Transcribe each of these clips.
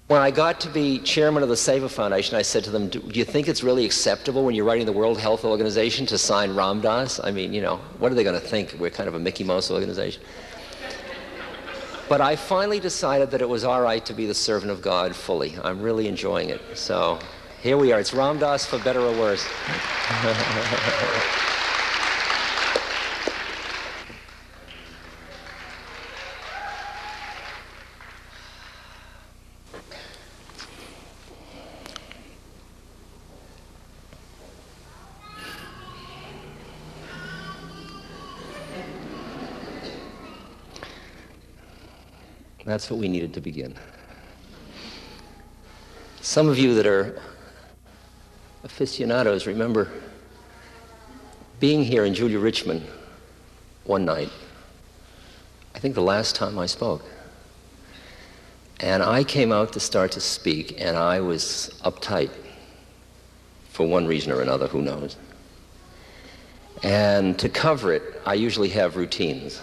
When I got to be chairman of the Seva Foundation, I said to them, do you think it's really acceptable when you're writing the World Health Organization to sign Ram Dass? I mean, you know, what are they going to think? We're kind of a Mickey Mouse organization. But I finally decided that it was all right to be the servant of God fully. I'm really enjoying it. So here we are. It's Ram Dass for better or worse. That's what we needed to begin. Some of you that are aficionados remember being here in Julia Richmond one night, I think the last time I spoke. And I came out to start to speak, and I was uptight for one reason or another, who knows. And to cover it, I usually have routines.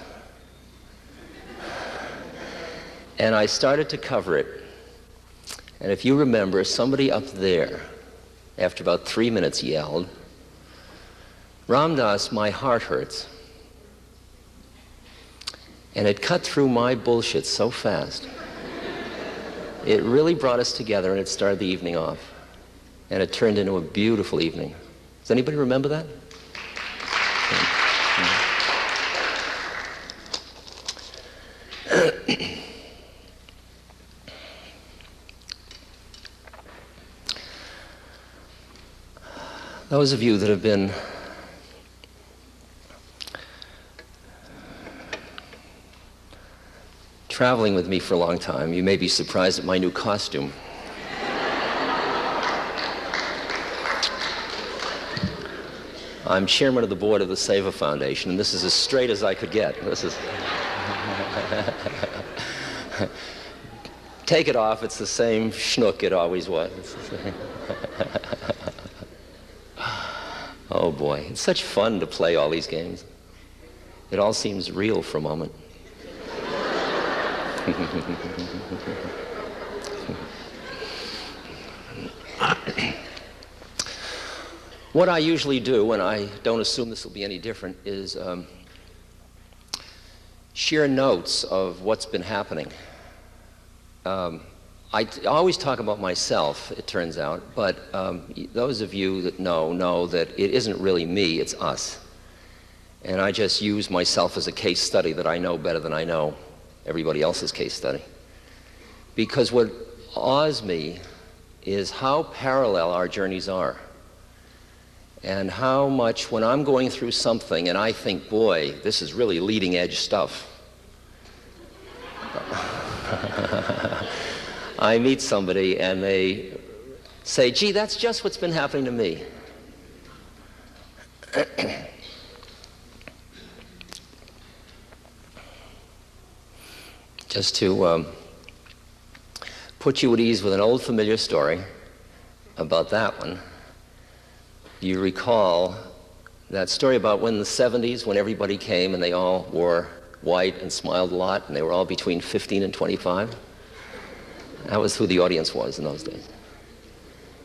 And I started to cover it. And if you remember, somebody up there, after about 3 minutes, yelled, "Ram Dass, my heart hurts." And it cut through my bullshit so fast. It really brought us together, and it started the evening off. And it turned into a beautiful evening. Does anybody remember that? Those of you that have been traveling with me for a long time, you may be surprised at my new costume. I'm chairman of the board of the Seva Foundation, and this is as straight as I could get. This is... Take it off, it's the same schnook it always was. Oh boy, it's such fun to play all these games. It all seems real for a moment. What I usually do, and I don't assume this will be any different, is share notes of what's been happening. I always talk about myself, it turns out, but those of you that know that it isn't really me, it's us. And I just use myself as a case study that I know better than I know everybody else's case study. Because what awes me is how parallel our journeys are. And how much, when I'm going through something and I think, boy, this is really leading edge stuff, I meet somebody and they say, gee, that's just what's been happening to me. Just to put you at ease with an old familiar story about that one. You recall that story about when in the 70s, when everybody came and they all wore white and smiled a lot, and they were all between 15 and 25? That was who the audience was in those days.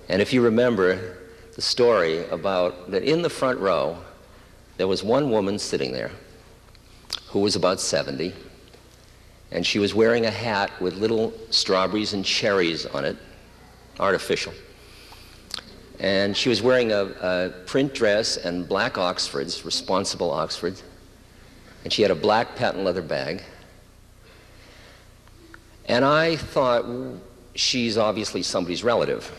And if you remember the story about that in the front row, there was one woman sitting there who was about 70, and she was wearing a hat with little strawberries and cherries on it, artificial. And she was wearing a print dress and black Oxfords, responsible Oxfords, and she had a black patent leather bag. And I thought, she's obviously somebody's relative,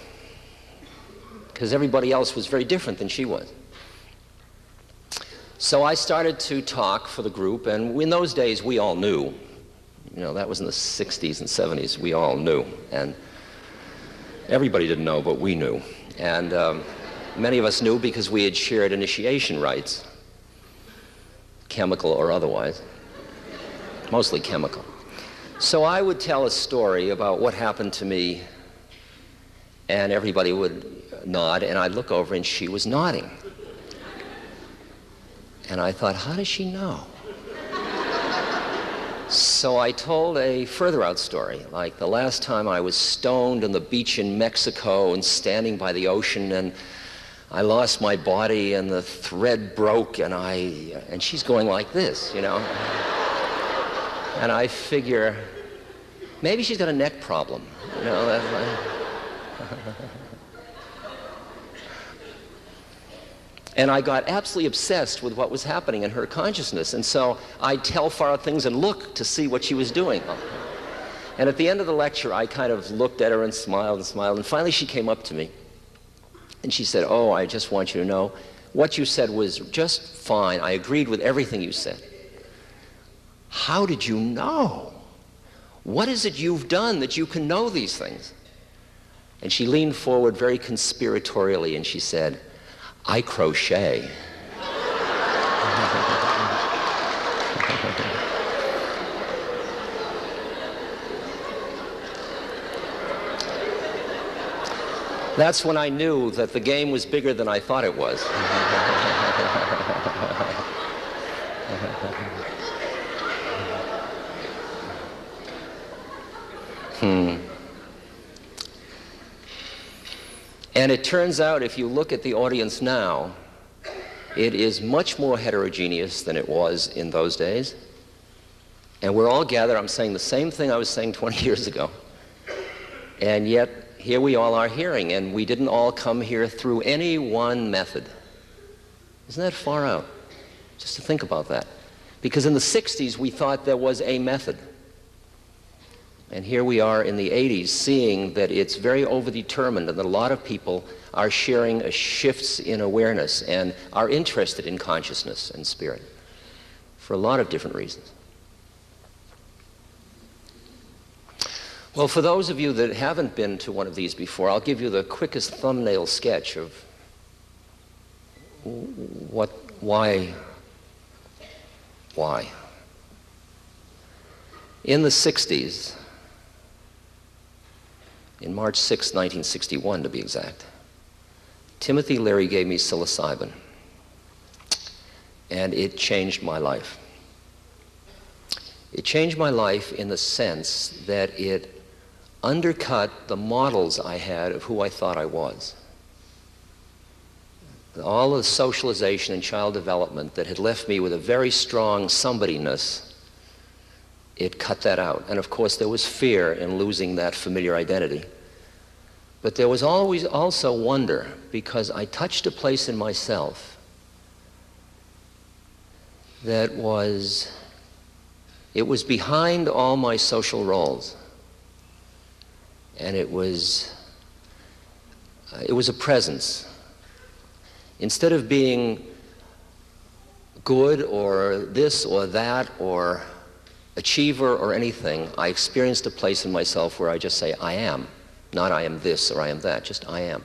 because everybody else was very different than she was. So I started to talk for the group, and in those days we all knew. You know, that was in the 60s and 70s, we all knew. And everybody didn't know, but we knew. And many of us knew because we had shared initiation rites, chemical or otherwise, mostly chemical. So I would tell a story about what happened to me, and everybody would nod, and I'd look over and she was nodding. And I thought, how does she know? so I told a further out story, like the last time I was stoned on the beach in Mexico and standing by the ocean, and I lost my body and the thread broke, and she's going like this, you know. And I figure, maybe she's got a neck problem, you know. That's like And I got absolutely obsessed with what was happening in her consciousness. And so I'd tell far out things and look to see what she was doing. And at the end of the lecture, I kind of looked at her and smiled and smiled. And finally, she came up to me. And she said, "Oh, I just want you to know, what you said was just fine. I agreed with everything you said. How did you know? What is it you've done that you can know these things?" And she leaned forward very conspiratorially and she said, "I crochet." That's when I knew that the game was bigger than I thought it was. And it turns out, if you look at the audience now, it is much more heterogeneous than it was in those days. And we're all gathered, I'm saying the same thing I was saying 20 years ago. And yet, here we all are hearing, and we didn't all come here through any one method. Isn't that far out? Just to think about that. Because in the 60s, we thought there was a method. And here we are in the 80s seeing that it's very overdetermined and that a lot of people are sharing shifts in awareness and are interested in consciousness and spirit for a lot of different reasons. Well, for those of you that haven't been to one of these before, I'll give you the quickest thumbnail sketch of why. In the 60s, in March 6, 1961 to be exact, Timothy Leary gave me psilocybin, and it changed my life. It changed my life in the sense that it undercut the models I had of who I thought I was. All the socialization and child development that had left me with a very strong somebodyness, it cut that out. And of course there was fear in losing that familiar identity. But there was always also wonder, because I touched a place in myself that was, it was behind all my social roles. And it was a presence. Instead of being good or this or that or achiever or anything, I experienced a place in myself where I just say, I am. Not I am this or I am that, just I am.